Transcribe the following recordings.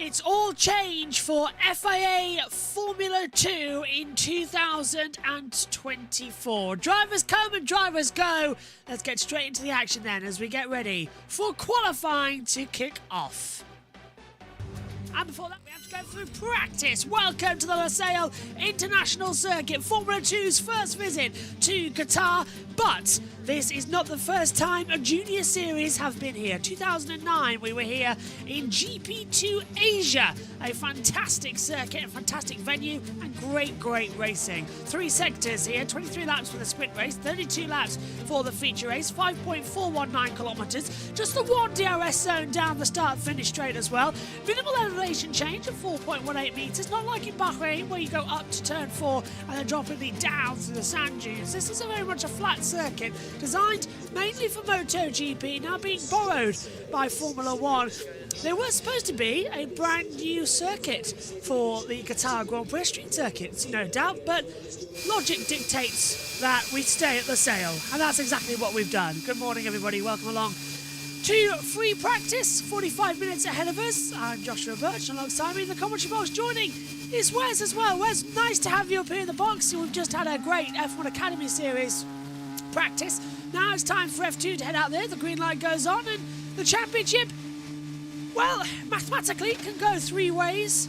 It's all change for FIA Formula 2 in 2024. Drivers come and drivers go. Let's get straight into the action then as we get ready for qualifying to kick off. And before that, we have to go through practice. Welcome to the Losail International Circuit, Formula 2's first visit to Qatar. But this is not the first time a junior series have been here. 2009, we were here in GP2 Asia. A fantastic circuit, a fantastic venue, and great racing. 3 sectors here, 23 laps for the sprint race, 32 laps for the feature race, 5.419 kilometres. Just the one DRS zone down the start-finish straight as well. Minimal elevation change of 4.18 metres, not like in Bahrain where you go up to turn 4 and then dropping down through the sand dunes. This is very much a flat circuit designed mainly for MotoGP, now being borrowed by Formula 1. There was supposed to be a brand new circuit for the Qatar Grand Prix, street circuits, no doubt, but logic dictates that we stay at Losail, and that's exactly what we've done. Good morning, everybody. Welcome along to free practice, 45 minutes ahead of us. I'm Joshua Birch, alongside me in the commentary box. Joining is Wes as well. Wes, nice to have you up here in the box. We've just had a great F1 Academy Series practice. Now it's time for F2 to head out there. The green light goes on, and the championship, well, mathematically can go 3 ways.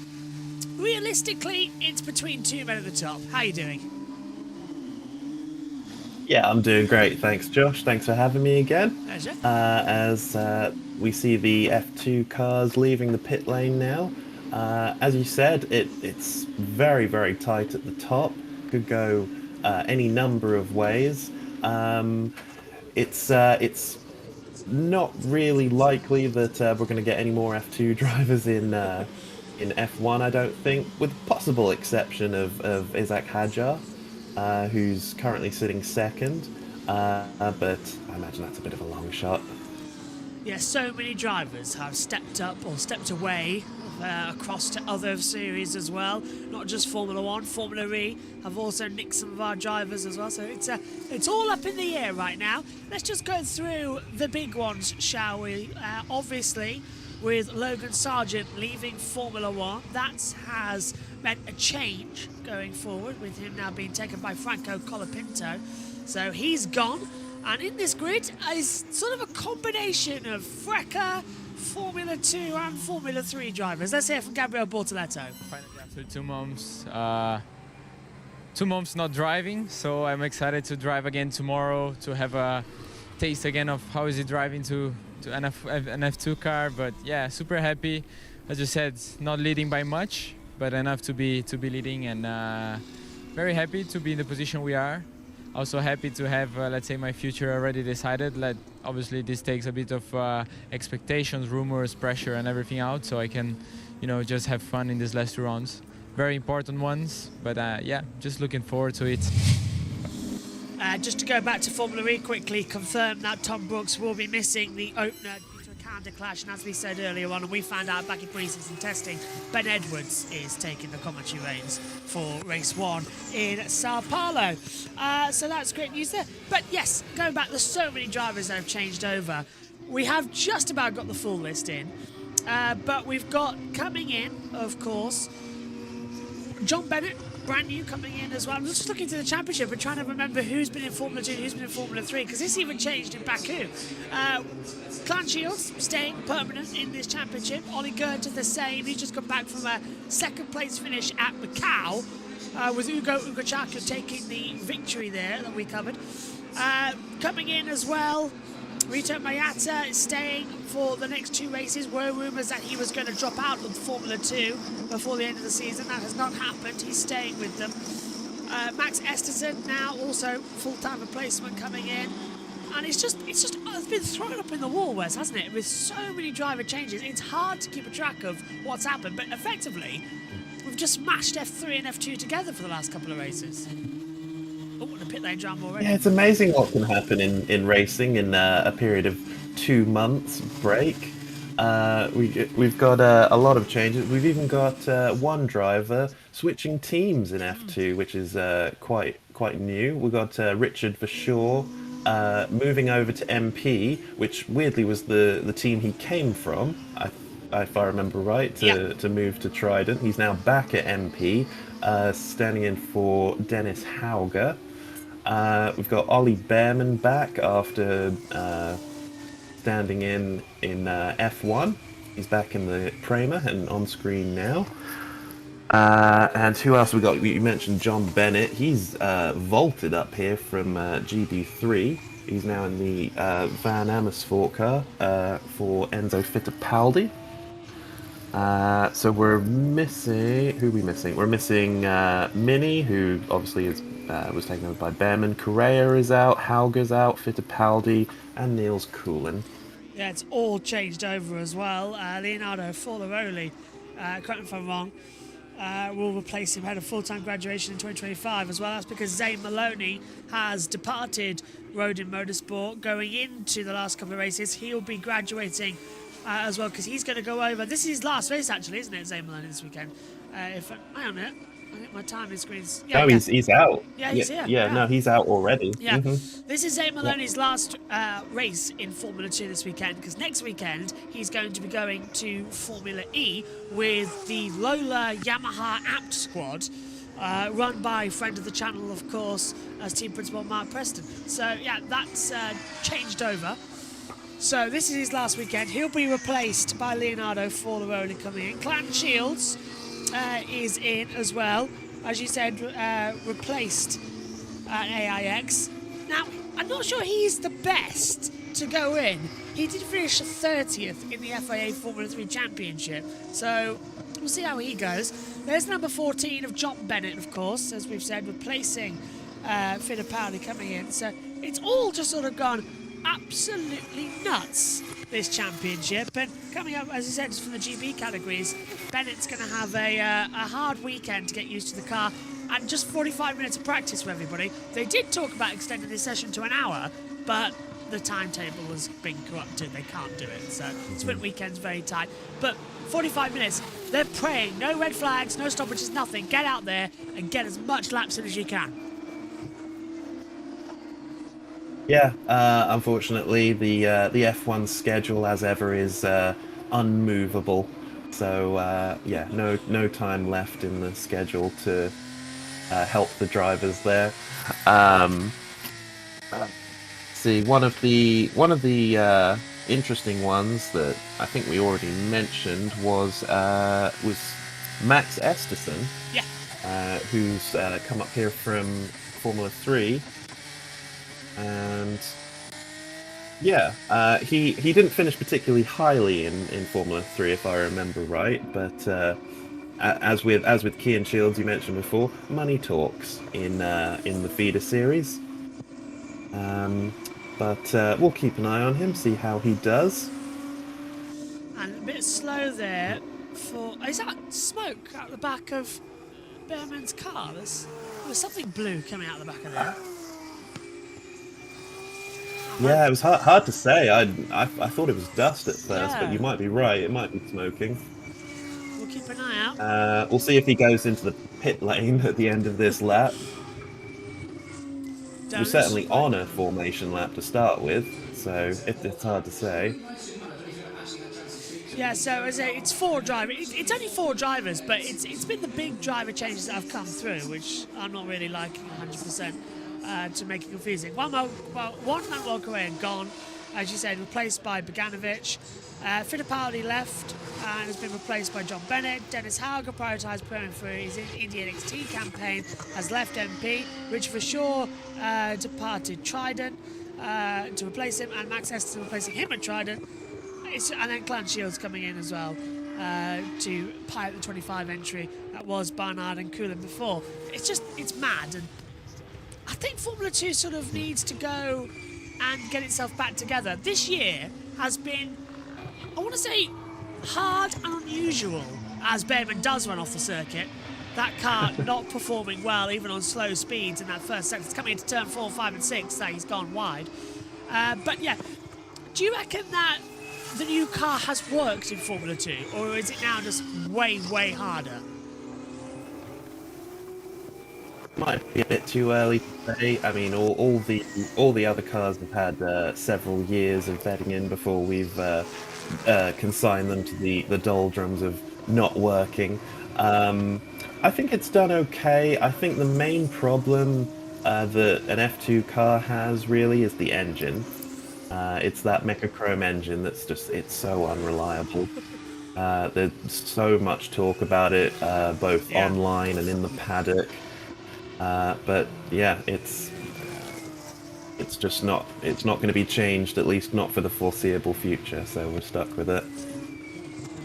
Realistically, it's between 2 men at the top. How are you doing? Yeah, I'm doing great. Thanks, Josh. Thanks for having me again. Pleasure. As we see the F2 cars leaving the pit lane now. As you said, it's very tight at the top. Could go any number of ways. It's not really likely that we're going to get any more F2 drivers in F1, I don't think, with possible exception of Isaac Hadjar, who's currently sitting second, but I imagine that's a bit of a long shot. Yeah, so many drivers have stepped up or stepped away across to other series as well, not just Formula 1, Formula E have also nicked some of our drivers as well, so it's all up in the air right now. Let's just go through the big ones, shall we? Obviously, with Logan Sargent leaving Formula 1, that has meant a change going forward, with him now being taken by Franco Colapinto, so he's gone. And in this grid is sort of a combination of Freca, Formula 2 and Formula 3 drivers. Let's hear from Gabriel Bortoletto. Finally, after 2 months, 2 months not driving, so I'm excited to drive again tomorrow, to have a taste again of how is it driving to an F2 car. But yeah, super happy. As you said, not leading by much, but enough to be leading, and very happy to be in the position we are. Also happy to have, let's say, my future already decided. Obviously, this takes a bit of expectations, rumors, pressure, and everything out, so I can, just have fun in these last 2 rounds. Very important ones, but yeah, just looking forward to it. Just to go back to Formula E quickly, confirm that Tom Brooks will be missing the opener due to a calendar clash, and as we said earlier on, and we found out back in pre-season testing, Ben Edwards is taking the commentary reins for race 1 in Sao Paulo. So that's great news there. But yes, going back, there's so many drivers that have changed over. We have just about got the full list in, but we've got coming in, of course, John Bennett, brand new, coming in as well. I'm just looking to the championship and trying to remember who's been in Formula 2, who's been in Formula 3, because this even changed in Baku. Clan Shields staying permanent in this championship. Ollie Goethe the same. He's just come back from a 2nd place finish at Macau, with Ugo Ugochaka taking the victory there that we covered. Coming in as well, Rito Mayata is staying for the next 2 races. Were rumours that he was going to drop out of Formula 2 before the end of the season. That has not happened. He's staying with them. Max Esterson now also full-time replacement coming in. And it's been thrown up in the wall, Wes, hasn't it? With so many driver changes, it's hard to keep a track of what's happened. But effectively, we've just mashed F3 and F2 together for the last couple of races. Oh, and a pit lane jam already. Yeah, it's amazing what can happen in racing in a period of 2 months break. We've got a lot of changes. We've even got one driver switching teams in F2, which is quite new. We've got Richard Verschaw moving over to MP, which weirdly was the team he came from, if I remember right, to move to Trident. He's now back at MP, standing in for Dennis Hauger. We've got Ollie Behrman back after standing in F1. He's back in the Prema and on screen now. And who else we got? You mentioned John Bennett. He's vaulted up here from GB3. He's now in the Van Amersfoort car for Enzo Fittipaldi. So we're missing... Who are we missing? We're missing Mini, who obviously was taken over by Behrman. Correa is out, Hauger's out, Fittipaldi, and Niels Coulin. Yeah, it's all changed over as well. Leonardo Forlaroli, correct me if I'm wrong, will replace him, had a full-time graduation in 2025 as well. That's because Zane Maloney has departed Rodin Motorsport going into the last couple of races. He'll be graduating as well because he's going to go over. This is his last race actually, isn't it, Zane Maloney, this weekend? Hang on a minute. I think my timing screen's... Yeah, no, he's out. Yeah, he's here. Yeah, no, he's out already. Yeah, This is Zane Maloney's last race in Formula 2 this weekend, because next weekend he's going to be going to Formula E with the Lola Yamaha Apt squad, run by friend of the channel, of course, as team principal Mark Preston. So, yeah, that's changed over. So this is his last weekend. He'll be replaced by Leonardo Forlaroli coming in. Clanton Shields is in as well, as you said, replaced AIX. Now, I'm not sure he's the best to go in. He did finish 30th in the FIA Formula 3 Championship, so we'll see how he goes. There's number 14 of John Bennett, of course, as we've said, replacing Fittipaldi coming in. So it's all just sort of gone absolutely nuts, this championship. And coming up, as I said, from the GB categories, Bennett's going to have a hard weekend to get used to the car, and just 45 minutes of practice for everybody. They did talk about extending this session to an hour, but the timetable has been corrupted. They can't do it, so sprint weekend's very tight. But 45 minutes, they're praying, no red flags, no stoppages, nothing. Get out there and get as much laps in as you can. Yeah, unfortunately, the F1 schedule, as ever, is unmovable. So, yeah, no time left in the schedule to help the drivers there. See, one of the interesting ones that I think we already mentioned was Max Esterson, who's come up here from Formula 3. And yeah, he didn't finish particularly highly in Formula 3, if I remember right. But as with Kian Shields, you mentioned before, money talks in the feeder series. But we'll keep an eye on him, see how he does. And a bit slow there for... Is that smoke out the back of Behrman's car? There's something blue coming out the back of there. Yeah, it was hard to say. I thought it was dust at first, but you might be right. It might be smoking. We'll keep an eye out. We'll see if he goes into the pit lane at the end of this lap. We're certainly on a formation lap to start with, so it's hard to say. Yeah, so it's 4 drivers. It's only 4 drivers, but it's been the big driver changes that have come through, which I'm not really liking 100%. To make it confusing. One man walk away and gone, as you said, replaced by Boganovic. Fittipaldi left and has been replaced by John Bennett. Dennis Hauger, prioritised permanent for his India NXT campaign, has left MP. Richard Verschaw departed Trident to replace him, and Max Esterson replacing him at Trident. And then Clan Shields coming in as well to pilot the 25 entry that was Barnard and Coulin before. It's mad, and I think Formula 2 sort of needs to go and get itself back together. This year has been, I want to say, hard and unusual, as Behrman does run off the circuit. That car not performing well, even on slow speeds in that first sector. It's coming into turn 4, 5 and 6 that he's gone wide. But yeah, do you reckon that the new car has worked in Formula 2, or is it now just way, way harder? Might be a bit too early to say. I mean, all the other cars have had several years of vetting in before we've consigned them to the doldrums of not working. I think it's done okay. I think the main problem that an F2 car has really is the engine. It's that Mechachrome engine that's just, it's so unreliable. There's so much talk about it, both online and in the paddock. But yeah, it's just not, it's not going to be changed, at least not for the foreseeable future, so we're stuck with it.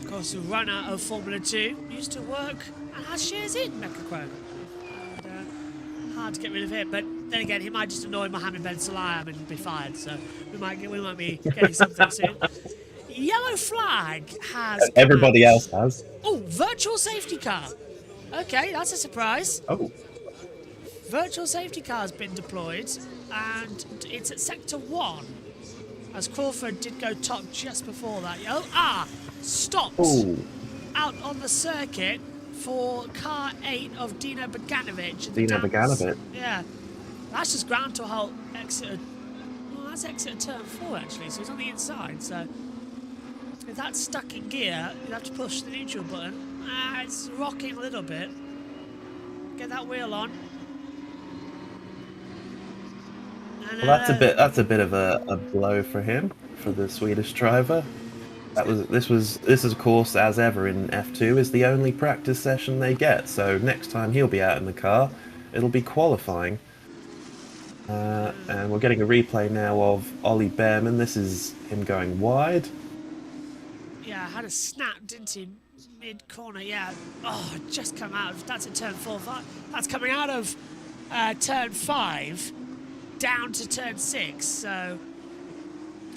Of course, the runner of Formula 2 used to work and has shares in Mechachrome. And hard to get rid of him, but then again, he might just annoy Mohammed Ben Sulayem and be fired, so we might be getting something soon. Yellow flag has... Everybody else has. Oh, virtual safety car. Okay, that's a surprise. Oh. Virtual safety car has been deployed, and it's at Sector 1, as Crawford did go top just before that. Stopped out on the circuit for car 8 of Dino Beganovic. Dino Beganovic? Yeah. That's just ground to a halt exit. Well, that's exit turn 4, actually, so it's on the inside, so... If that's stuck in gear, you'll have to push the neutral button. It's rocking a little bit. Get that wheel on. Well, that's a bit of a blow for him, for the Swedish driver. This is of course, as ever in F2, is the only practice session they get. So next time he'll be out in the car, it'll be qualifying. And we're getting a replay now of Ollie Behrman. This is him going wide. Yeah, had a snap, didn't he? Mid corner, yeah. Oh, just come out of, that's at turn 4. That's coming out of turn 5 down to turn 6. So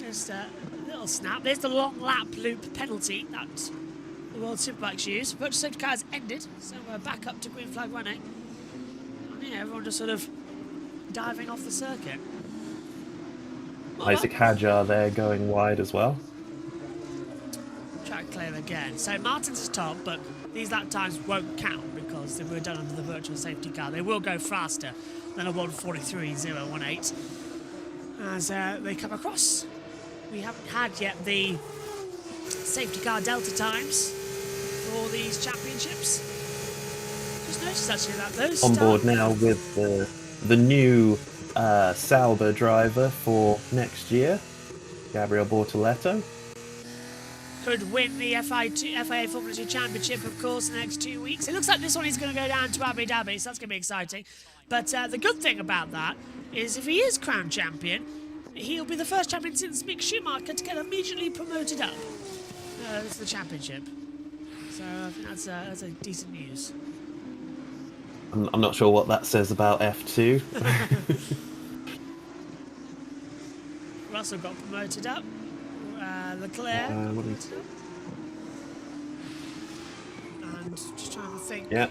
just a little snap. There's the long lap loop penalty that the World Superbikes use. Virtual safety car has ended, so we're back up to green flag running. And yeah, everyone just sort of diving off the circuit. Isaac Hadjar there going wide as well. Track clear again. So Martins is top, but these lap times won't count because they were done under the virtual safety car. They will go faster than a 1:43.018 as they come across. We haven't had yet the safety car delta times for these championships. Just noticed actually that those on board now with the new Sauber driver for next year, Gabriel Bortoletto. Could win the FIA Formula 2 Championship, of course, in the next 2 weeks. It looks like this one is going to go down to Abu Dhabi, so that's going to be exciting. But the good thing about that is if he is crowned champion, he'll be the first champion since Mick Schumacher to get immediately promoted up to the championship. So I think that's a decent news. I'm not sure what that says about F2. Russell got promoted up. Leclerc. And just trying to think. Yeah.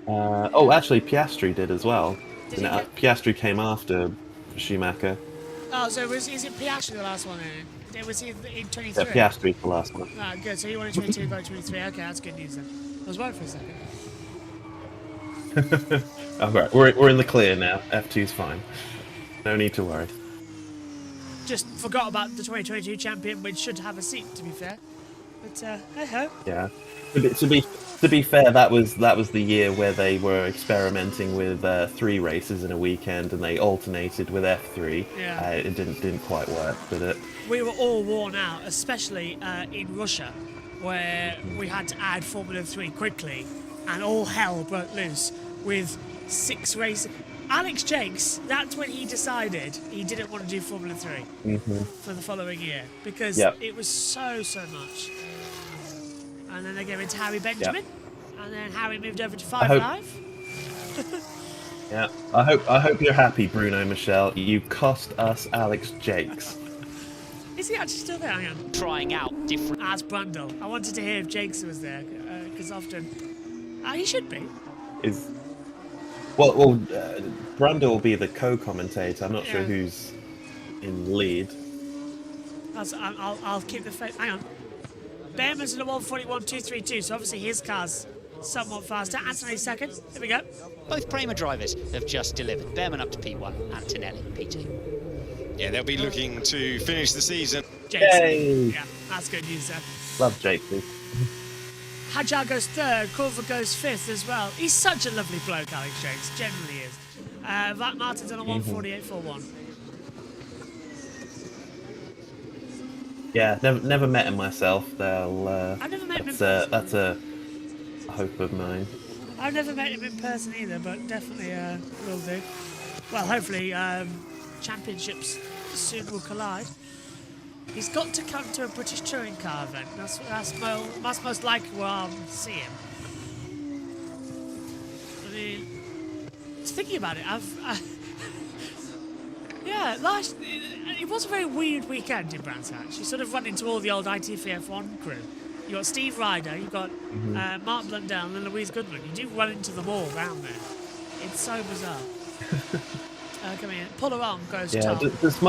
Actually, Piastri did as well. Piastri came after Schumacher. Oh, so is it Piastri the last one then? Was he in 23? Yeah, Piastri the last one. Ah, good. So he won in 22, got 23. Okay, that's good news then. I was worried for a second. Alright, we're in the clear now. F2's fine. No need to worry. Just forgot about the 2022 champion, which should have a seat, to be fair. But hey ho. Yeah. To be fair, that was the year where they were experimenting with 3 races in a weekend, and they alternated with F3. Yeah. It didn't quite work, did it? We were all worn out, especially in Russia, where we had to add Formula 3 quickly, and all hell broke loose with 6 races. Alex Jakes, that's when he decided he didn't want to do Formula 3 for the following year, because it was so much. And then they gave it to Harry Benjamin, and then Harry moved over to 5 Live. Yeah, I hope you're happy, Bruno Michel. You cost us Alex Jakes. Is he actually still there? Hang on. Trying out different. As Brundle. I wanted to hear if Jakes was there, because often he should be. Well, Brundle will be the co-commentator. I'm not sure who's in lead. I'll keep the faith. Hang on. Behrman's in a 141.232, so obviously his car's somewhat faster. Anthony second. Here we go. Both Prima drivers have just delivered. Behrman up to P1, Antonelli P2. Yeah, they'll be looking to finish the season. Yay. Yeah, that's good news there. Love JP. Hajar goes third, Corver goes fifth as well. He's such a lovely bloke, Alex James, generally is. Martin's on a 148.41. Yeah, never met him myself. I've never met him in that's person. that's a hope of mine. I've never met him in person either, but definitely will do. Well, hopefully championships soon will collide. He's got to come to a British touring car event. That's most likely where I'll see him. I mean, just thinking about it, yeah, it was a very weird weekend in Brands Hatch. You sort of run into all the old ITF F1 crew. You got Steve Ryder, you got Mark Blundell, and then Louise Goodman. You do run into them all around there. It's so bizarre. Come in. Puller on goes top. Does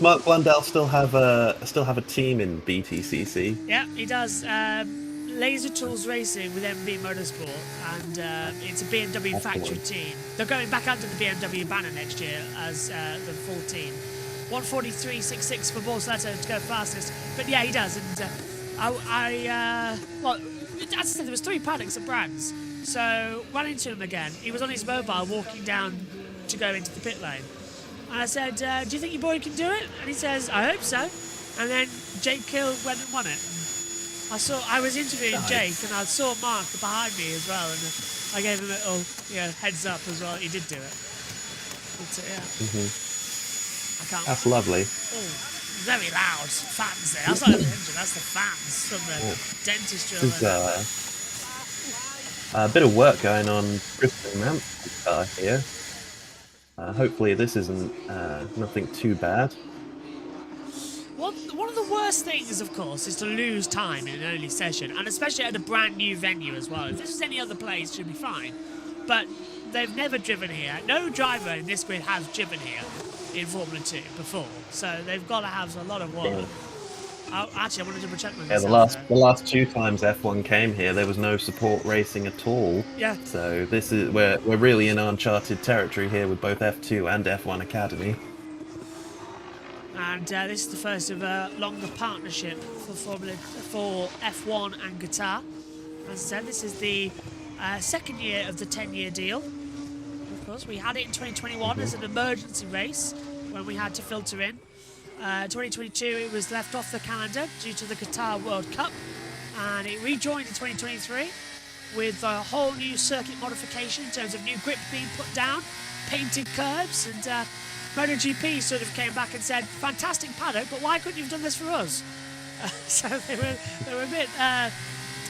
Mark Blundell still have a team in BTCC? Yeah, he does. Laser Tools Racing with MB Motorsport, and it's a BMW factory team. They're going back under the BMW banner next year as the full team. 143.66 for Borsaletta to go fastest, but yeah, he does. And well, as I said, there was 3 paddocks at Brands, so ran into him again. He was on his mobile walking down to go into the pit lane, and I said, "Do you think your boy can do it?" And he says, "I hope so." And then Jake Kill went and won it. I was interviewing Jake, and I saw Mark behind me as well, and I gave him a little heads up as well. He did do it. But, yeah. I can't. That's lovely. Oh, very loud fans there. That's not the engine, that's the fans from the dentistry. There's a bit of work going on Bristol Mansell's car here. Hopefully this isn't nothing too bad. One of the worst things, of course, is to lose time in an early session, and especially at a brand new venue as well. If this was any other place, it should be fine. But they've never driven here. No driver in this grid has driven here in Formula 2 before, so they've got to have a lot of work. Yeah. Actually, I want to double check Yeah, myself. the last 2 times F1 came here, there was no support racing at all. Yeah. So we're really in uncharted territory here with both F2 and F1 Academy. And this is the first of a longer partnership for F1 and Qatar. As I said, this is the second year of the 10-year deal. Of course, we had it in 2021 as an emergency race when we had to filter in. 2022, it was left off the calendar due to the Qatar World Cup, and it rejoined in 2023 with a whole new circuit modification in terms of new grip being put down, painted curbs, and MotoGP sort of came back and said, "Fantastic paddock, but why couldn't you have done this for us?" So they were a bit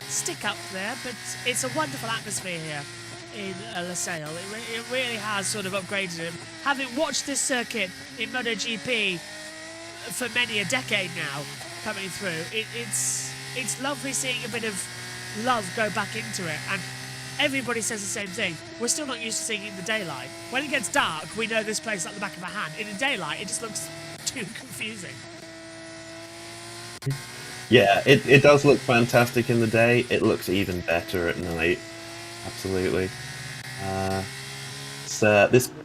stick up there, but it's a wonderful atmosphere here in Losail. It really has sort of upgraded it. Having watched this circuit in MotoGP for many a decade now, coming through, it's lovely seeing a bit of love go back into it. And everybody says the same thing. We're still not used to seeing it in the daylight. When it gets dark, we know this place like the back of our hand. In the daylight, it just looks too confusing. Yeah, it does look fantastic in the day. It looks even better at night. Absolutely.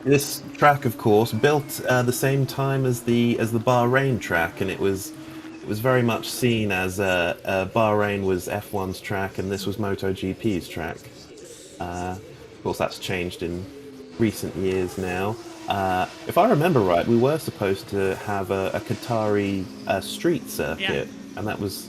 This track, of course, built the same time as the Bahrain track, and it was very much seen as Bahrain was F1's track and this was MotoGP's track. Of course, that's changed in recent years now. If I remember right, we were supposed to have a Qatari street circuit, and that was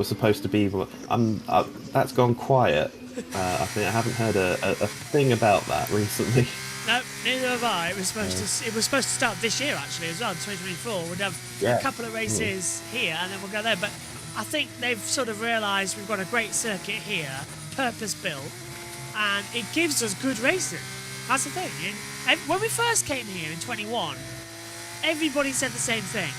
supposed to be. That's gone quiet. I think I haven't heard a thing about that recently. No, neither have I. It was supposed to start this year actually as well. 2024. We'd have a couple of races here, and then we'll go there. But I think they've sort of realised we've got a great circuit here, purpose built, and it gives us good racing. That's the thing. When we first came here in 21, everybody said the same thing.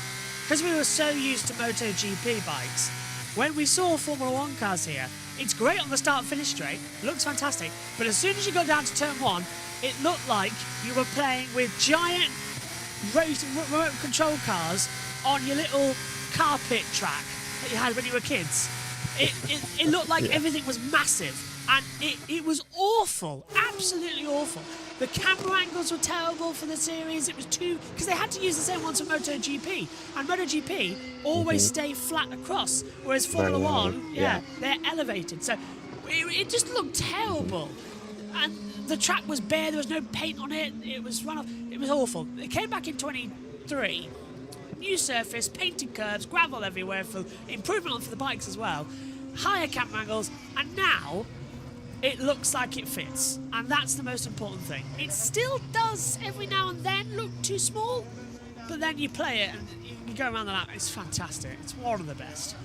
Because we were so used to MotoGP bikes, when we saw Formula 1 cars here, it's great on the start-finish straight, looks fantastic, but as soon as you got down to turn 1, it looked like you were playing with giant remote control cars on your little carpet track that you had when you were kids. It looked like everything was massive. And it was awful, absolutely awful. The camera angles were terrible for the series. It was because they had to use the same ones for MotoGP. And MotoGP always stay flat across, whereas Formula One, they're elevated. So it just looked terrible. And the track was bare, there was no paint on it. It was it was awful. It came back in 23. New surface, painted curbs, gravel everywhere for improvement for the bikes as well. Higher camera angles, and now it looks like it fits, and that's the most important thing. It still does every now and then look too small, but then you play it and you go around the lap. It's fantastic. It's one of the best.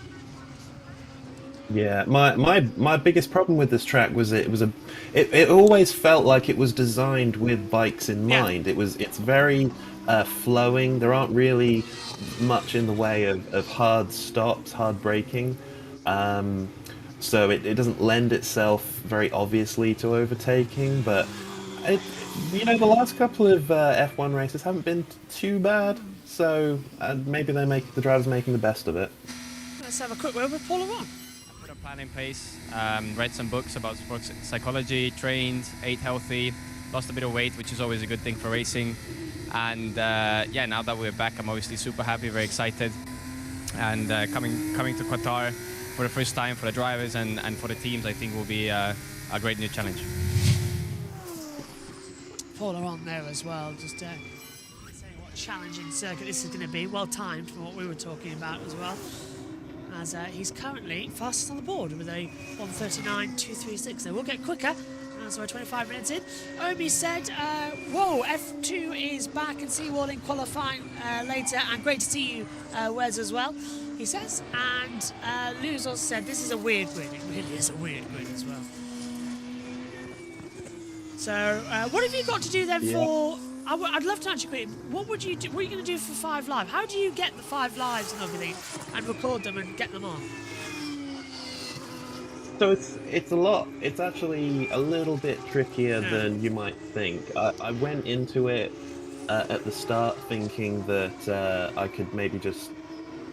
Yeah, my biggest problem with this track was it always felt like it was designed with bikes in mind. It's very flowing. There aren't really much in the way of hard stops, hard braking. So it doesn't lend itself very obviously to overtaking, but the last couple of F1 races haven't been too bad. So maybe the drivers making the best of it. Let's have a quick word with Paul Aron. Put a plan in place, read some books about sports psychology, trained, ate healthy, lost a bit of weight, which is always a good thing for racing. And now that we're back, I'm obviously super happy, very excited. And coming to Qatar for the first time for the drivers and for the teams, I think will be a great new challenge. Paul Aron there as well, just saying what a challenging circuit this is going to be. Well timed from what we were talking about as well. As he's currently fastest on the board with a 1:39.236. They will get quicker as we're 25 minutes in. Omi said, whoa, F2 is back and Seawall in qualifying later, and great to see you, Wes, as well, he says. And Luz also said, this is a weird grid. It really is a weird grid as well. So, what have you got to do then for... I'd love to actually, what would you do? What are you going to do for 5 Live? How do you get the 5 Lives and everything and record them and get them on? So it's a lot. It's actually a little bit trickier than you might think. I went into it at the start thinking that I could maybe just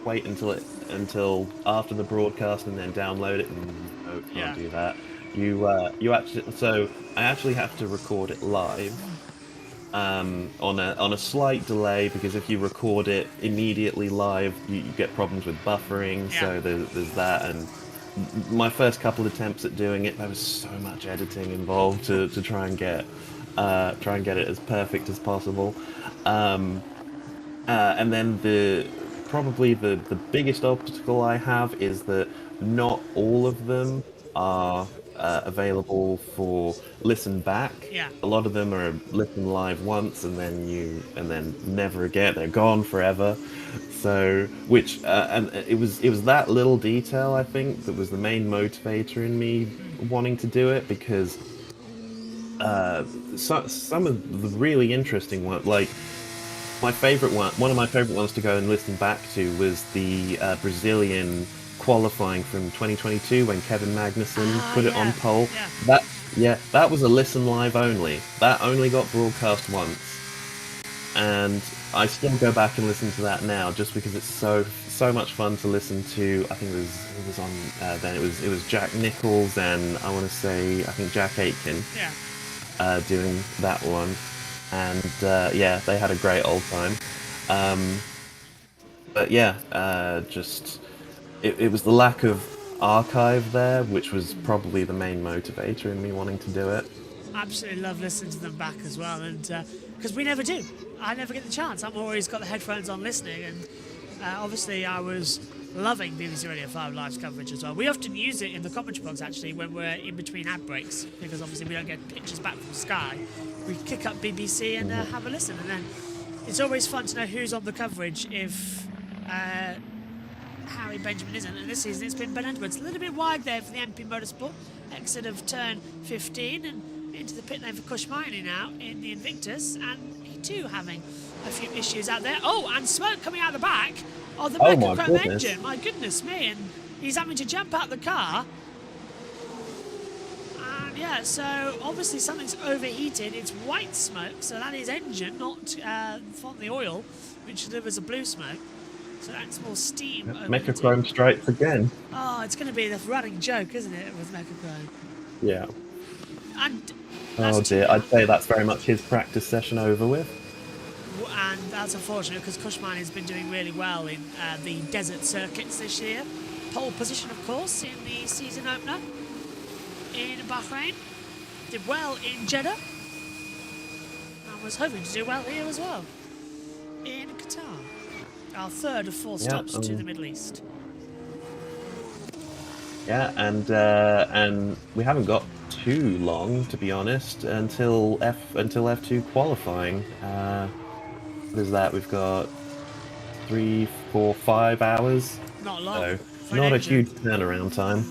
wait until after the broadcast and then download it. And no, can't do that. I actually have to record it live. On a slight delay, because if you record it immediately live, you get problems with buffering. So there's that, and my first couple attempts at doing it, there was so much editing involved to try and get it as perfect as possible. And then probably the biggest obstacle I have is that not all of them are available for listen back. A lot of them are listen live once and then never again. They're gone forever. So and it was that little detail, I think, that was the main motivator in me wanting to do it, because some of the really interesting ones, like one of my favorite ones to go and listen back to was the Brazilian qualifying from 2022 when Kevin Magnussen put it on pole. That was a listen live only. That only got broadcast once, and I still go back and listen to that now just because it's so much fun to listen to. I think it was on then it was Jack Nichols and I think Jack Aitken doing that one, and they had a great old time. It was the lack of archive there, which was probably the main motivator in me wanting to do it. Absolutely love listening to them back as well, and because we never do. I never get the chance. I'm always got the headphones on listening, and obviously I was loving BBC Radio 5 Live's coverage as well. We often use it in the commentary box actually when we're in between ad breaks, because obviously we don't get pictures back from Sky. We kick up BBC and have a listen, and then it's always fun to know who's on the coverage if Harry Benjamin isn't, and this season it's been Ben Edwards. A little bit wide there for the MP Motorsport. Exit of turn 15 and into the pit lane for Kushmaini now in the Invictus, and he too having a few issues out there. Oh, and smoke coming out the back of the Mecachrome engine. My goodness me, and he's having to jump out the car. And so obviously something's overheated. It's white smoke, so that is engine, not from the oil, which delivers a blue smoke. So that's more steam. Mechachrome strikes again. Oh, it's going to be the running joke, isn't it, with Mechachrome? Yeah. And Oh dear, I'd say that's very much his practice session over with. And that's unfortunate because Kushman has been doing really well in the desert circuits this year. Pole position, of course, in the season opener in Bahrain. Did well in Jeddah. And was hoping to do well here as well in Qatar. Our third of 4 stops to the Middle East. Yeah, and we haven't got too long, to be honest, until F2 qualifying. What is that? We've got 3, 4, 5 hours. Not long. So not a huge turnaround time.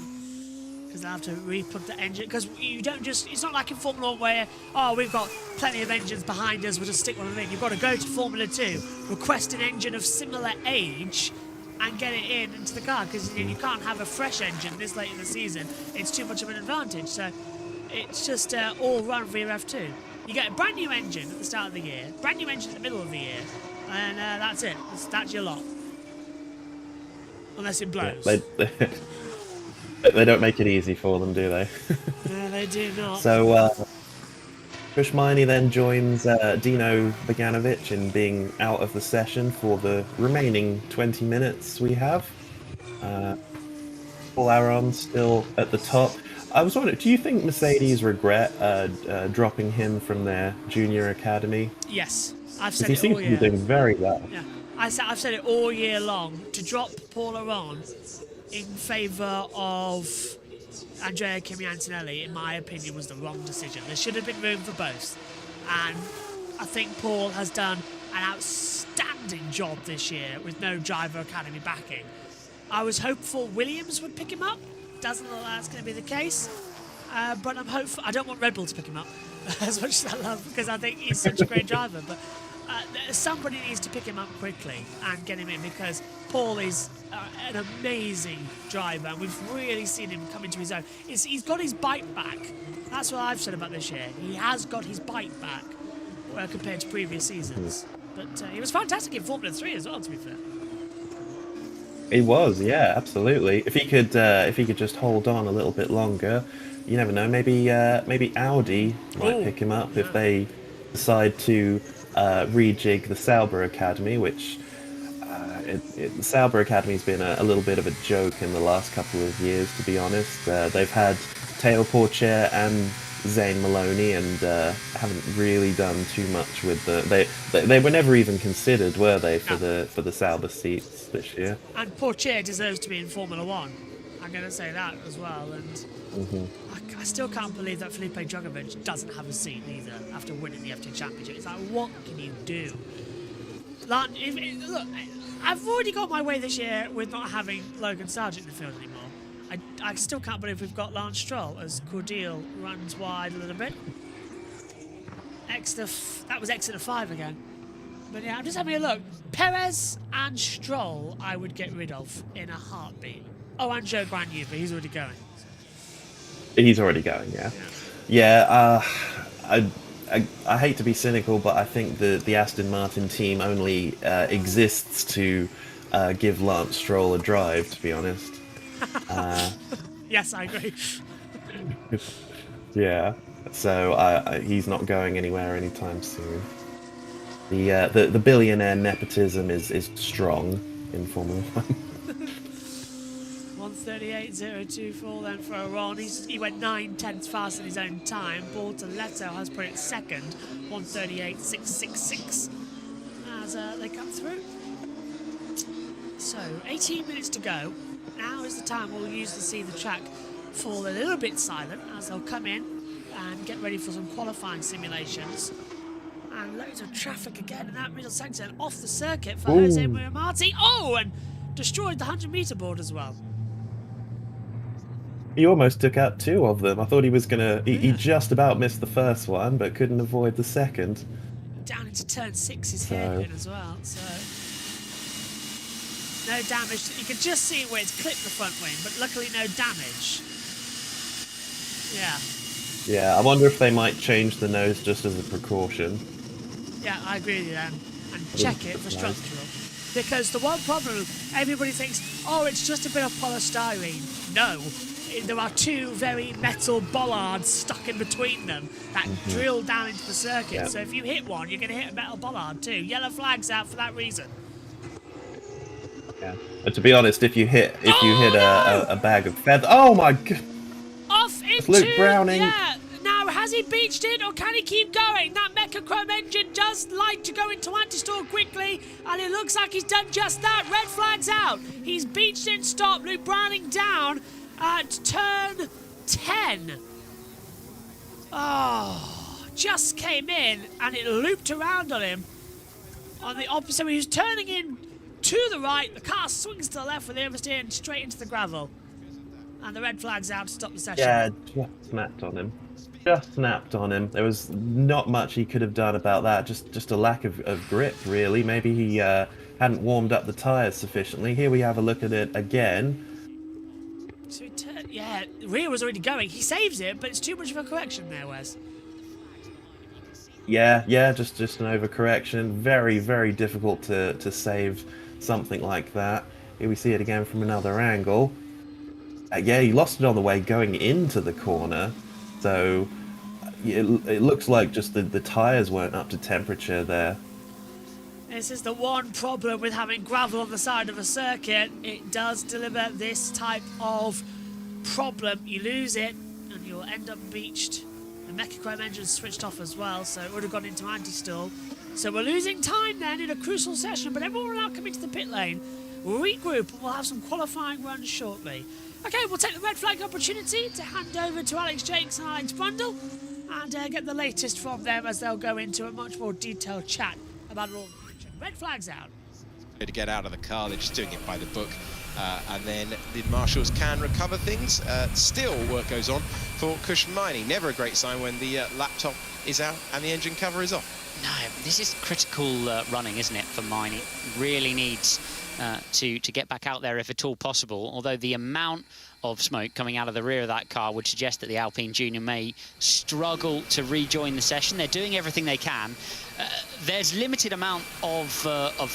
Because they'll have to re-put the engine. Because you don't just. It's not like in Formula 1 where, oh, we've got plenty of engines behind us, we'll just stick one of them in. You've got to go to Formula 2, request an engine of similar age, and get it into the car. Because you can't have a fresh engine this late in the season. It's too much of an advantage. So it's just all run via F2. You get a brand new engine at the start of the year, brand new engine in the middle of the year, and that's it. That's your lot. Unless it blows. Yeah, they don't make it easy for them, do they? No, they do not. So, Kushmani then joins Dino Beganovic in being out of the session for the remaining 20 minutes we have. Paul Aron still at the top. I was wondering, do you think Mercedes regret dropping him from their junior academy? Yes, I've said he it seems all to year. be doing very well. Yeah, I've said it all year long. To drop Paul Aron in favour of Andrea Kimi Antonelli, in my opinion, was the wrong decision. There should have been room for both. And I think Paul has done an outstanding job this year with no driver academy backing. I was hopeful Williams would pick him up. Doesn't look like that's going to be the case. But I'm hopeful. I don't want Red Bull to pick him up as much as I love, because I think he's such a great driver. But somebody needs to pick him up quickly and get him in, because Paul is an amazing driver, and we've really seen him come into his own. He's got his bite back. That's what I've said about this year. He has got his bite back compared to previous seasons. But he was fantastic in Formula 3 as well, to be fair. He was, yeah, absolutely. If he could just hold on a little bit longer, you never know. Maybe Audi might pick him up if they decide to rejig the Sauber Academy, which the Sauber Academy's been a little bit of a joke in the last couple of years, to be honest. They've had Teo Porcher and Zane Maloney, and haven't really done too much with they were never even considered, were they, for the Sauber seats this year? And Porcher deserves to be in Formula 1. I'm going to say that as well. And I still can't believe that Felipe Drugovich doesn't have a seat either after winning the F2 Championship. It's like, what can you do? Look, I've already got my way this year with not having Logan Sargent in the field anymore. I still can't believe we've got Lance Stroll as Cordial runs wide a little bit. That was exit of 5 again. But yeah, I'm just having a look. Perez and Stroll I would get rid of in a heartbeat. Oh, and Joe Guanyu, but he's already going. He's already going, yeah. Yeah, I hate to be cynical, but I think the Aston Martin team only exists to give Lance Stroll a drive, to be honest. Yes, I agree. Yeah, so he's not going anywhere anytime soon. The billionaire nepotism is strong in Formula 1. 1:38.024 then for Aron. He went 9/10 faster than his own time. Bortoletto has put it second, 1:38.666 as they come through. So 18 minutes to go. Now is the time we'll use to see the track fall a little bit silent as they'll come in and get ready for some qualifying simulations. And loads of traffic again in that middle section, off the circuit for Jose Muramati. Oh, and destroyed the 100-meter board as well. He almost took out 2 of them. I thought he was gonna. He just about missed the first one, but couldn't avoid the second. Down into turn 6 is hairpin as well. So no damage. You can just see where it's clipped the front wing, but luckily no damage. Yeah. Yeah, I wonder if they might change the nose just as a precaution. Yeah, I agree with you then. And check it for structural. because the one problem, everybody thinks, oh, it's just a bit of polystyrene. No, there are two very metal bollards stuck in between them that drill down into the circuit. Yeah. So if you hit one, you're going to hit a metal bollard too. Yellow flag's out for that reason. Yeah. But to be honest, if you hit a bag of feathers, oh my god! Off into Luke Browning. Yeah. Now has he beached it or can he keep going? That Mecha Chrome engine does like to go into anti-stall quickly, and it looks like he's done just that. Red flag's out. He's beached it and stopped. Luke Browning down at turn 10. Oh, just came in and it looped around on him. On the opposite, he was turning in to the right. The car swings to the left with the oversteer and straight into the gravel. And the red flag's out to stop the session. Yeah, just snapped on him. Just snapped on him. There was not much he could have done about that. Just a lack of grip, really. Maybe he hadn't warmed up the tyres sufficiently. Here we have a look at it again. So yeah, rear was already going. He saves it, but it's too much of a correction there, Wes. Yeah, just an overcorrection. Very, very difficult to save something like that. Here we see it again from another angle. Yeah, he lost it on the way going into the corner. So it looks like just the tyres weren't up to temperature there. This is the one problem with having gravel on the side of a circuit. It does deliver this type of problem. You lose it and you'll end up beached. The Mecha Chrome engine's switched off as well, so it would have gone into anti-stall. So we're losing time then in a crucial session, but everyone will now come into the pit lane. Regroup, and we'll have some qualifying runs shortly. Okay, we'll take the red flag opportunity to hand over to Alex Jakes and Alex Brundle and get the latest from them as they'll go into a much more detailed chat about it all. Red flag's out. To get out of the car, they're just doing it by the book. And then the marshals can recover things. Still, work goes on for Cushion Mining. Never a great sign when the laptop is out and the engine cover is off. No, this is critical running, isn't it, for Mine? It really needs to get back out there if at all possible, although the amount of smoke coming out of the rear of that car would suggest that the Alpine Junior may struggle to rejoin the session. They're doing everything they can. There's limited amount of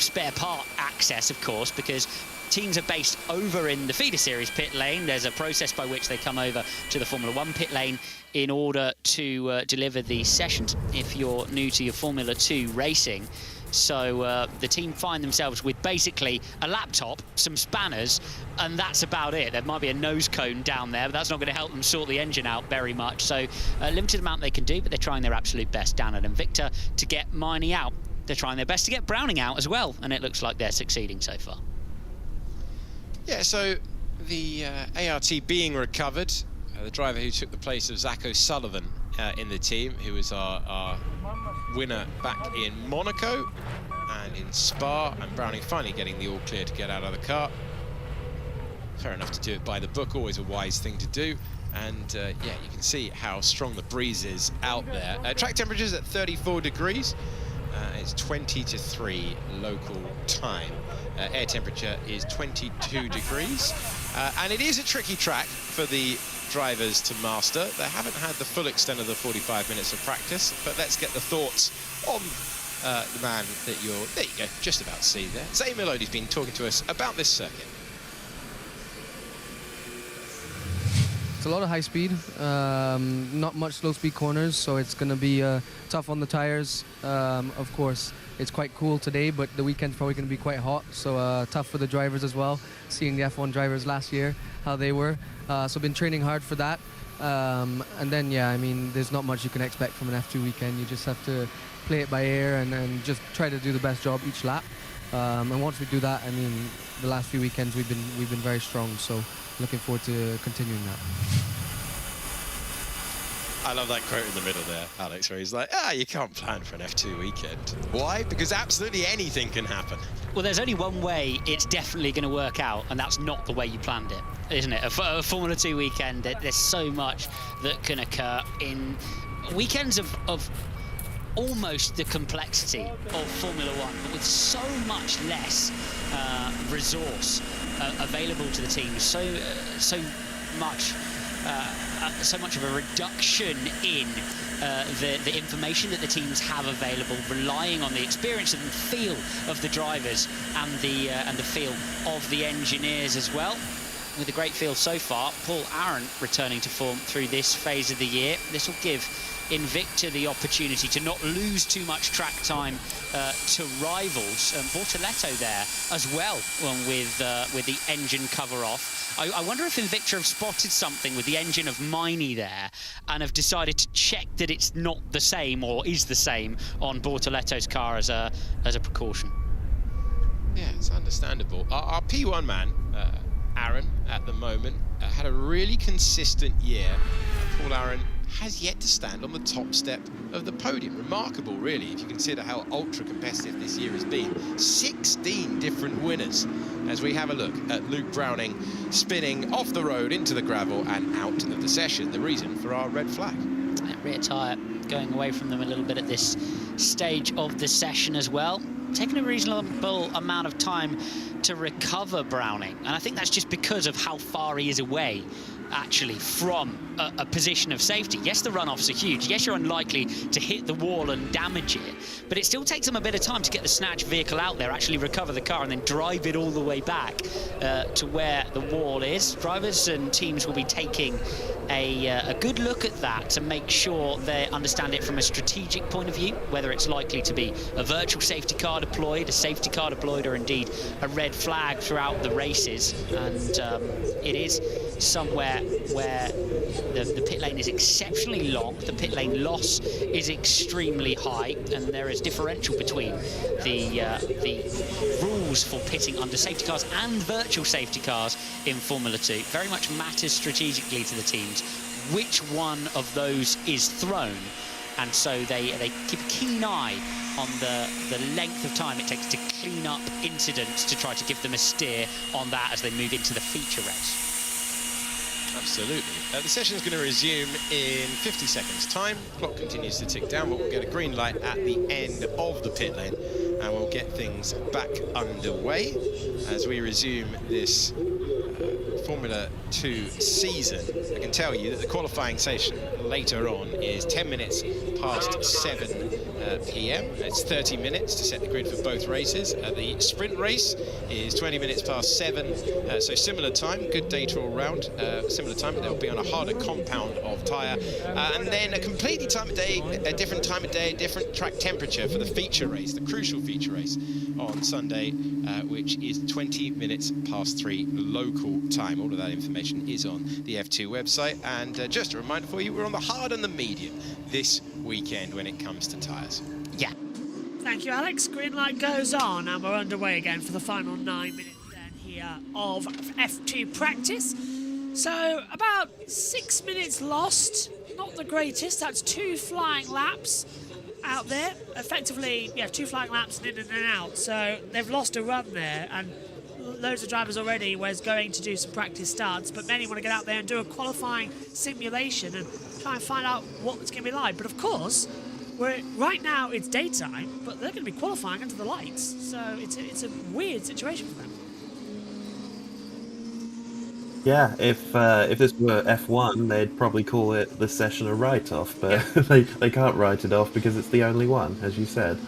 spare part access, of course, because teams are based over in the feeder series pit lane. There's a process by which they come over to the Formula 1 pit lane in order to deliver the sessions if you're new to your Formula 2 racing. So the team find themselves with basically a laptop, some spanners, and that's about it. There might be a nose cone down there, but that's not going to help them sort the engine out very much. So a limited amount they can do, but they're trying their absolute best down at Invicta to get Miney out. They're trying their best to get Browning out as well, and it looks like they're succeeding so far. Yeah, so the ART being recovered, the driver who took the place of Zach O'Sullivan in the team, who was our winner back in Monaco and in Spa, and Browning finally getting the all clear to get out of the car. Fair enough to do it by the book, always a wise thing to do. And yeah, you can see how strong the breeze is out there. Track temperatures at 34 degrees. It's 20 to 3 local time. Air temperature is 22 degrees. And it is a tricky track for the drivers to master. They haven't had the full extent of the 45 minutes of practice, but let's get the thoughts on the man that you're, there you go, just about to see there. Zay Melody's been talking to us about this circuit. It's a lot of high speed, not much slow speed corners, so it's going to be tough on the tires. Of course, it's quite cool today, but the weekend's probably going to be quite hot, so tough for the drivers as well, seeing the F1 drivers last year, how they were. So been training hard for that. And then, yeah, I mean, there's not much you can expect from an F2 weekend. You just have to play it by ear and just try to do the best job each lap. And once we do that, I mean, the last few weekends we've been very strong, so looking forward to continuing that. I love that quote in the middle there, Alex, where he's like, you can't plan for an F2 weekend. Why? Because absolutely anything can happen. Well, there's only one way it's definitely going to work out, and that's not the way you planned it, isn't it? A Formula 2 weekend, there's so much that can occur in weekends of almost the complexity of Formula 1, but with so much less resource available to the team, so much of a reduction in the information that the teams have available, relying on the experience and feel of the drivers and the feel of the engineers as well. With a great field so far, Paul Aaron returning to form through this phase of the year. This will give Invicta the opportunity to not lose too much track time to rivals. Bortoletto there as well with the engine cover off. I wonder if Invicta have spotted something with the engine of Miney there and have decided to check that it's not the same or is the same on Bortoletto's car as a precaution. Yeah, it's understandable. Our P1 man, Aaron, at the moment, had a really consistent year. Paul Aaron has yet to stand on the top step of the podium. Remarkable, really, if you consider how ultra competitive this year has been. 16 different winners, as we have a look at Luke Browning spinning off the road into the gravel and out of the session. The reason for our red flag. That rear tyre going away from them a little bit at this stage of the session as well. Taking a reasonable amount of time to recover Browning, and I think that's just because of how far he is away actually from a position of safety. Yes, the runoffs are huge. Yes, you're unlikely to hit the wall and damage it, but it still takes them a bit of time to get the snatch vehicle out there, actually recover the car, and then drive it all the way back to where the wall is. Drivers and teams will be taking a good look at that to make sure they understand it from a strategic point of view, whether it's likely to be a virtual safety car deployed, a safety car deployed, or indeed a red flag throughout the races. And it is somewhere where the pit lane is exceptionally long, the pit lane loss is extremely high, and there is differential between the rules for pitting under safety cars and virtual safety cars in Formula 2. Very much matters strategically to the teams which one of those is thrown, and so they keep a keen eye on the length of time it takes to clean up incidents to try to give them a steer on that as they move into the feature race. Absolutely. The session is going to resume in 50 seconds time. Clock continues to tick down, but we'll get a green light at the end of the pit lane, and we'll get things back underway as we resume this Formula 2 season. I can tell you that the qualifying session later on is 10 minutes past 7 p.m. It's 30 minutes to set the grid for both races. The sprint race is 20 minutes past 7, so similar time, good data all round. Similar time, they'll be on a harder compound of tyre, and then a completely time of day, a different time of day, different track temperature for the feature race, the crucial feature race on Sunday, which is 20 minutes past 3 local time. All of that information is on the F2 website, and just a reminder for you, we're on the hard and the medium this weekend when it comes to tyres. Yeah. Thank you, Alex. Green light goes on, and we're underway again for the final 9 minutes then here of F2 practice. So about 6 minutes lost, not the greatest. That's 2 flying laps out there. Effectively, yeah, 2 flying laps in and out. So they've lost a run there, and loads of drivers already was going to do some practice starts, but many want to get out there and do a qualifying simulation and try and find out what it's going to be like. But of course, right now it's daytime, but they're going to be qualifying under the lights, so it's a weird situation for them. Yeah, if this were F1, they'd probably call it the session a write-off, but yeah. they can't write it off because it's the only one, as you said.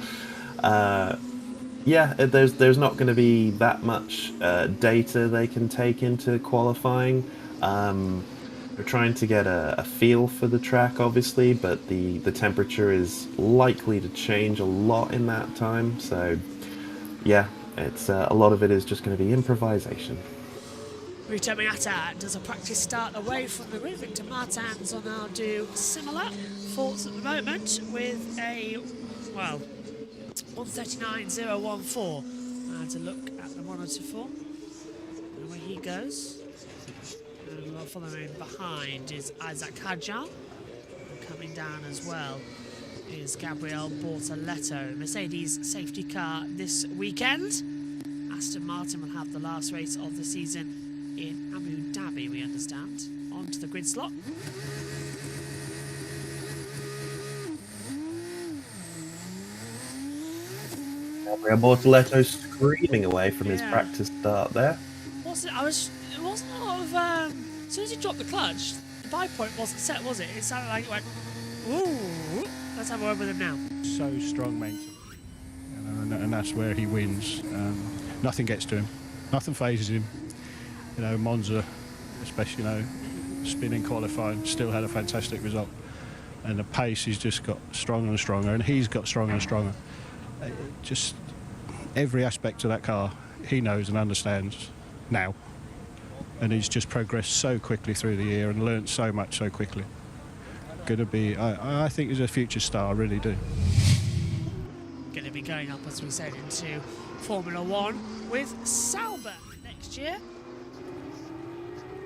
Yeah, there's not going to be that much data they can take into qualifying. They're trying to get a feel for the track, obviously, but the temperature is likely to change a lot in that time. So, yeah, it's a lot of it is just going to be improvisation. Rita Miata does a practice start away from the grid. Victor Martins will now do similar thoughts at the moment with a, well, 139.014. I had to look at the monitor for. And where he goes. And following behind is Isaac Hadjar. And coming down as well is Gabriel Bortoletto. Mercedes safety car this weekend. Aston Martin will have the last race of the season in Abu Dhabi, we understand. On to the grid slot. Gabriel Bortoletto screaming away from his practice start there. It wasn't a lot of, as soon as he dropped the clutch, the buy point wasn't set, was it? It sounded like it went Ooh, let's have a word with him now. So strong mentally, and that's where he wins. Nothing gets to him, nothing phases him. Monza, especially, spinning qualifying, still had a fantastic result, and the pace has just got stronger and stronger, and he's got stronger and stronger. Just every aspect of that car he knows and understands now, and he's just progressed so quickly through the year and learnt so much so quickly. Going to be, I think he's a future star, I really do. Going to be going up, as we said, into Formula One with Sauber next year.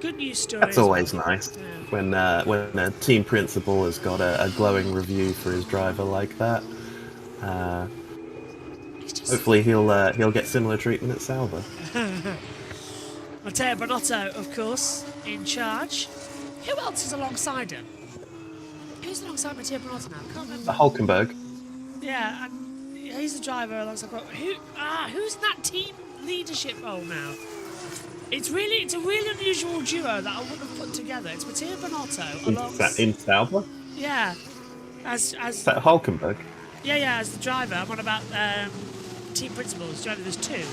Good news story. That's always nice when a team principal has got a glowing review for his driver like that. Hopefully he'll get similar treatment at Sauber. Matteo Bonotto, of course, in charge. Who else is alongside him? Who's alongside Matteo Bonotto now? I can't remember. Hulkenberg. Yeah, and he's the driver alongside. Who's in that team leadership role now? It's a really unusual duo that I wouldn't have put together. It's Matteo Bonotto alongside. In Sauber? Yeah, as Is that Hulkenberg? Yeah, as the driver. I'm on about team principals. There's two.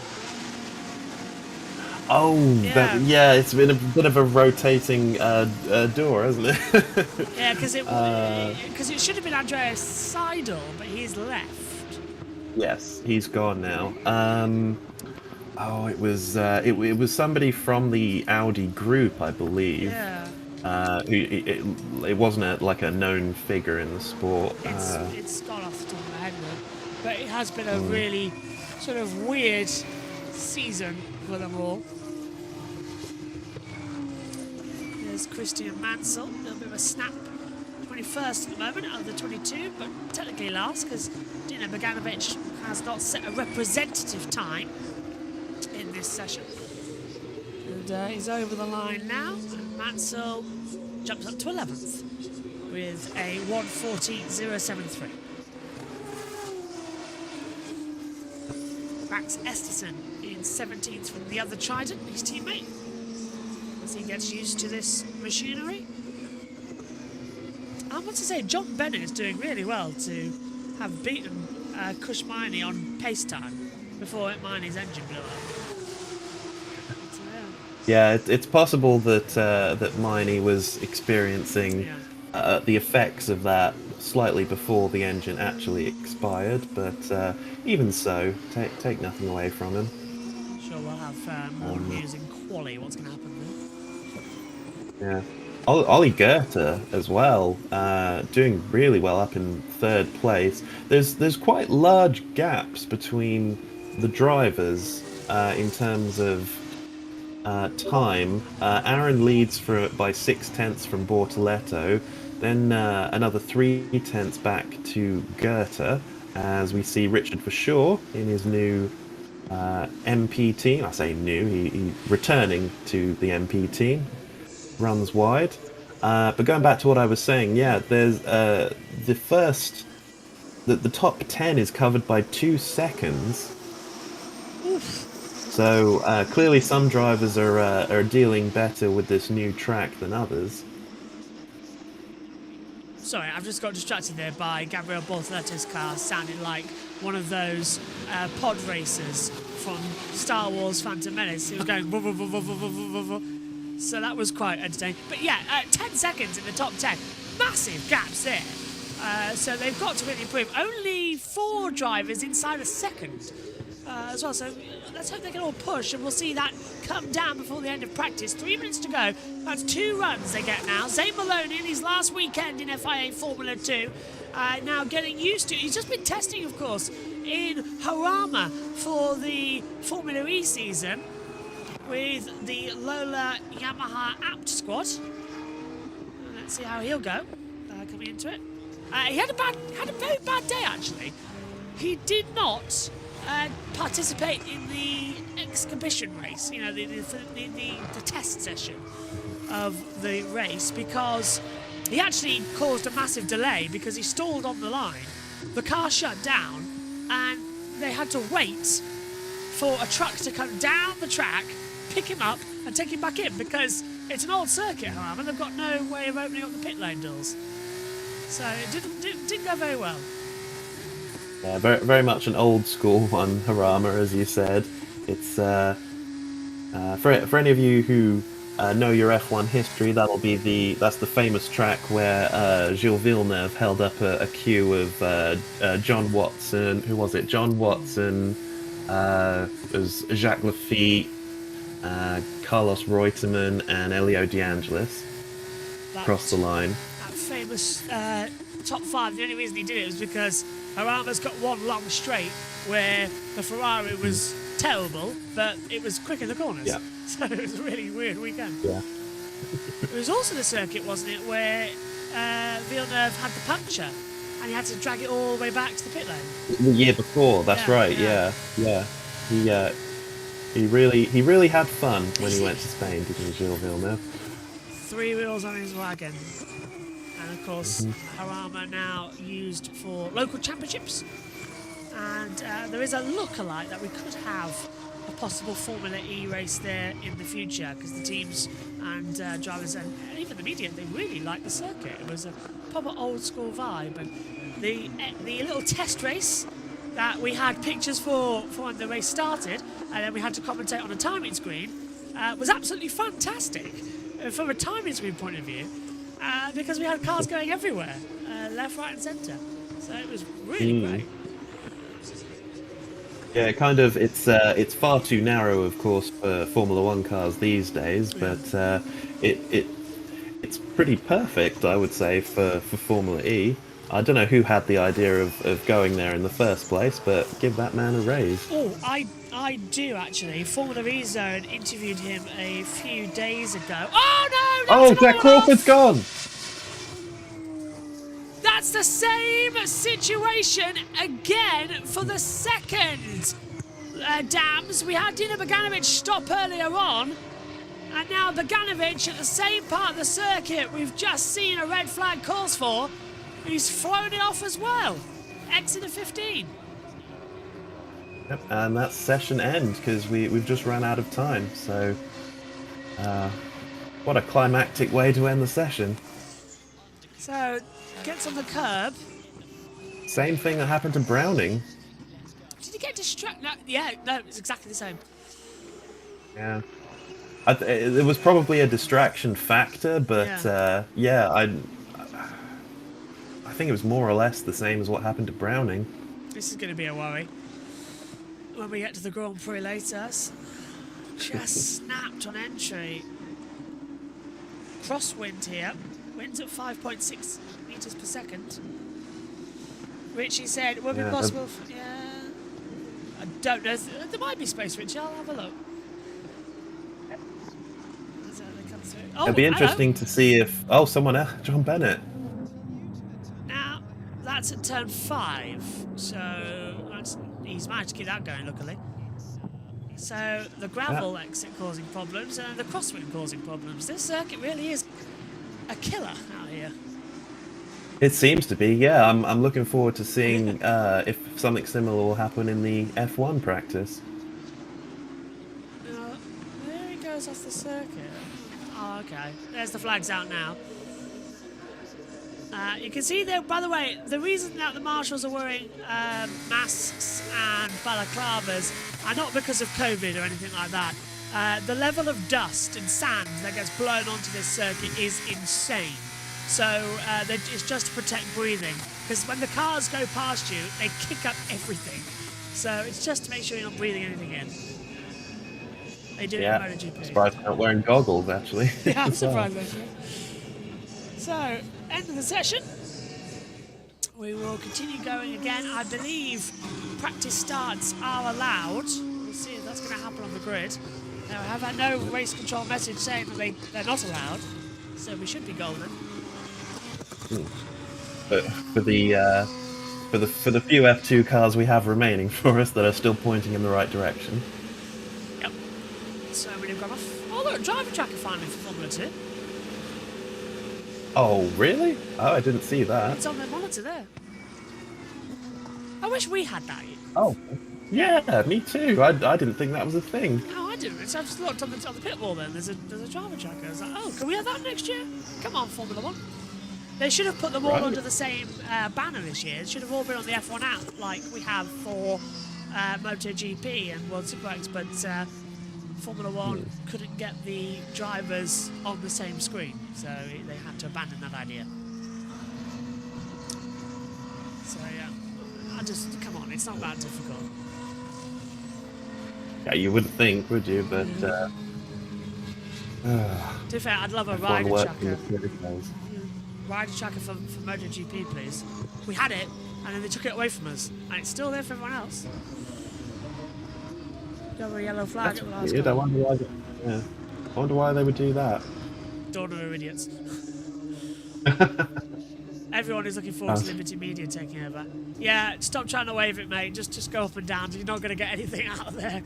Oh, Yeah. It's been a bit of a rotating door, hasn't it? Yeah, because it should have been Andreas Seidel, but he's left. Yes, he's gone now. It was somebody from the Audi group, I believe. Yeah. It wasn't like a known figure in the sport. It's gone off the top of my head now, but it has been a really sort of weird season for them all. There's Christian Mansell, a little bit of a snap. 21st at the moment out of the 22, but technically last because Dino Beganovic has not set a representative time in this session. And he's over the line now, and Mansell jumps up to 11th with a 1:14.073. Max Esterson in 17th from the other Trident, his teammate, as he gets used to this machinery. I want to say John Bennett is doing really well to have beaten Kush Miney on pace time before Miney's engine blew up. Yeah, it's possible that Miney was experiencing the effects of that slightly before the engine actually expired, but even so, take nothing away from him. Sure, we'll have more news in quali. What's going to happen there? Yeah. Ollie Goethe as well, doing really well up in 3rd place. There's quite large gaps between the drivers in terms of time. Aaron leads by 6/10 from Bortoletto, then another 3/10 back to Goethe, as we see Richard Verschoor in his new MP team. I say new, he returning to the MP team. Runs wide. But going back to what I was saying, there's the top 10 is covered by 2 seconds. Oof. So clearly some drivers are dealing better with this new track than others. Sorry, I've just got distracted there by Gabriel Bortoletto's car sounding like one of those pod racers from Star Wars Phantom Menace. He was going... So that was quite entertaining. But 10 seconds in the top 10. Massive gaps there. So they've got to really improve. Only 4 drivers inside a second as well. So let's hope they can all push, and we'll see that come down before the end of practice. 3 minutes to go. That's 2 runs they get now. Zane Maloney in his last weekend in FIA Formula 2. Now getting used to it. He's just been testing, of course, in Harama for the Formula E season with the Lola Yamaha Apt squad. Let's see how he'll go coming into it. He had a very bad day, actually. He did not participate in the exhibition race, the test session of the race, because he actually caused a massive delay because he stalled on the line. The car shut down and they had to wait for a truck to come down the track, pick him up and take him back in, because it's an old circuit, however, they've got no way of opening up the pit lane doors. So it didn't go very well. Yeah, very, very much an old school one, Harama, as you said. It's for any of you who know your F1 history, that's the famous track where Gilles Villeneuve held up a queue of John Watson. Who was it? John Watson. It was Jacques Lafitte, Carlos Reutemann, and Elio De Angelis across the line. That famous top 5. The only reason he did it was because Harama's got one long straight where the Ferrari was terrible, but it was quick in the corners. Yeah. So it was a really weird weekend. Yeah. It was also the circuit, wasn't it, where Villeneuve had the puncture and he had to drag it all the way back to the pit lane. The year before, that's right. Yeah. He really had fun when he went to Spain, didn't he, Gilles Villeneuve? 3 wheels on his wagon. And of course, Harama now used for local championships. And there is a look-alike that we could have a possible Formula E race there in the future, because the teams and drivers and even the media, they really liked the circuit. It was a proper old-school vibe. And the little test race that we had pictures for when the race started, and then we had to commentate on a timing screen, was absolutely fantastic from a timing screen point of view, because we had cars going everywhere, left, right and centre. So it was really great. Yeah, it's far too narrow, of course, for Formula One cars these days, but it's pretty perfect, I would say, for Formula E. I don't know who had the idea of going there in the first place, but give that man a raise. Oh, I do actually. Formula E Zone interviewed him a few days ago. Oh no! Oh, Jack Crawford's gone! That's the same situation again for the second dams. We had Dino Beganovic stop earlier on, and now Beganovic at the same part of the circuit we've just seen a red flag calls for. He's thrown it off as well. Exit of 15. Yep, and that's session end, because we've just run out of time. So, what a climactic way to end the session. So, gets on the curb. Same thing that happened to Browning. Did he get distracted? No, it's exactly the same. Yeah. It was probably a distraction factor, but I think it was more or less the same as what happened to Browning. This is going to be a worry when we get to the Grand Prix later. Just snapped on entry. Crosswind here. Wind's at 5.6 meters per second. Richie said it would be possible. I don't know. There might be space, Richie. I'll have a look. It'd be interesting to see if... Oh, someone else. John Bennett. Now, that's at turn 5. So he's managed to keep that going, luckily. So the gravel exit causing problems and the crosswind causing problems. This circuit really is a killer out here. It seems to be, yeah. I'm looking forward to seeing if something similar will happen in the F1 practice. There he goes off the circuit. Oh, okay. There's the flags out now. You can see there, by the way, the reason that the marshals are wearing masks and balaclavas are not because of COVID or anything like that. The level of dust and sand that gets blown onto this circuit is insane. So it's just to protect breathing. Because when the cars go past you, they kick up everything. So it's just to make sure you're not breathing anything in. They do it in MotoGP. I'm surprised I'm not wearing goggles, actually. Yeah, I'm surprised, actually. So, end of the session. We will continue going again. I believe practice starts are allowed. We'll see if that's going to happen on the grid. Now, I have had no race control message saying that they're not allowed, so we should be golden. But for the few F2 cars we have remaining for us that are still pointing in the right direction. Yep. So we didn't come off. Oh, look, driver tracker finally for Formula 2. Oh, really? Oh, I didn't see that. It's on the monitor there. I wish we had that. Oh, yeah, me too. I didn't think that was a thing. No, I didn't. So I just looked on the pit wall then. There's a driver tracker. I was like, oh, can we have that next year? Come on, Formula 1. They should have put them all Right. under the same banner this year. It should have all been on the F1 app, like we have for MotoGP and World Superbikes, but Formula One couldn't get the drivers on the same screen, so they had to abandon that idea. So yeah, come on, it's not that difficult. Yeah, you wouldn't think, would you? But To be fair, I'd love a F1 rider works tracker. in the protocols. Rider tracker for MotoGP, please. We had it, and then they took it away from us, and it's still there for everyone else. Got a yellow flag at the last Weird. I goal. wonder why. Yeah. I wonder why they would do that. Don't know, they're idiots. Everyone is looking forward to Liberty Media taking over. Yeah, stop trying to wave it, mate. Just go up and down. You're not going to get anything out of there.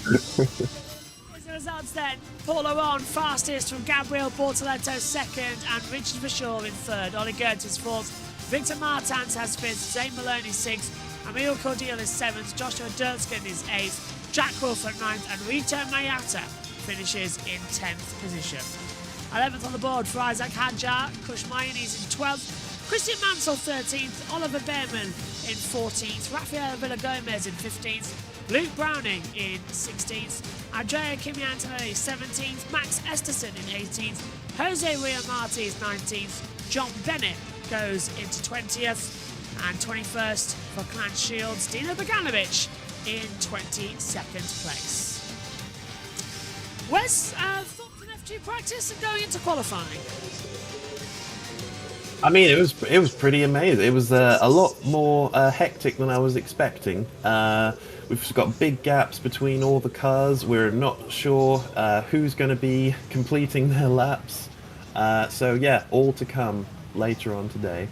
Here's the results then. Paul Aron fastest from Gabriel Bortoletto second and Richard Verschoor in third. Ollie Goetz fourth. Victor Martins has fifth. Zane Maloney sixth. Emil Cordial is seventh. Joshua Durtskin is eighth. Jack Crawford ninth. And Rito Mayata finishes in 10th position. 11th on the board for Isaac Hadjar. Kush Mayonnaise in 12th. Christian Mansell 13th. Oliver Behrman in 14th. Rafael Villagomez in 15th. Luke Browning in 16th. Andrea Kimi Antonelli 17th. Max Esterson in 18th. Jose Riamarti is 19th. John Bennett goes into 20th. And 21st for Clan Shields. Dino Boganovic in 22nd place. Wes, thoughts on F2 practice and going into qualifying? I mean, it was pretty amazing. It was a lot more hectic than I was expecting. We've got big gaps between all the cars. We're not sure who's going to be completing their laps. So yeah, all to come later on today.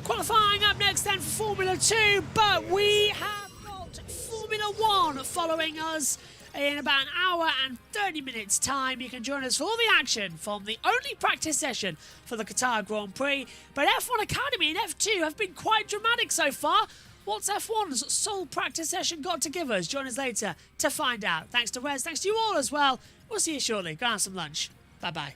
Qualifying up next then for Formula 2, but we have got Formula 1 following us in about an hour and 30 minutes time. You can join us for all the action from the only practice session for the Qatar Grand Prix. But F1 Academy and F2 have been quite dramatic so far. What's F1's sole practice session got to give us? Join us later to find out. Thanks to Wes, thanks to you all as well. We'll see you shortly. Go have some lunch. Bye-bye.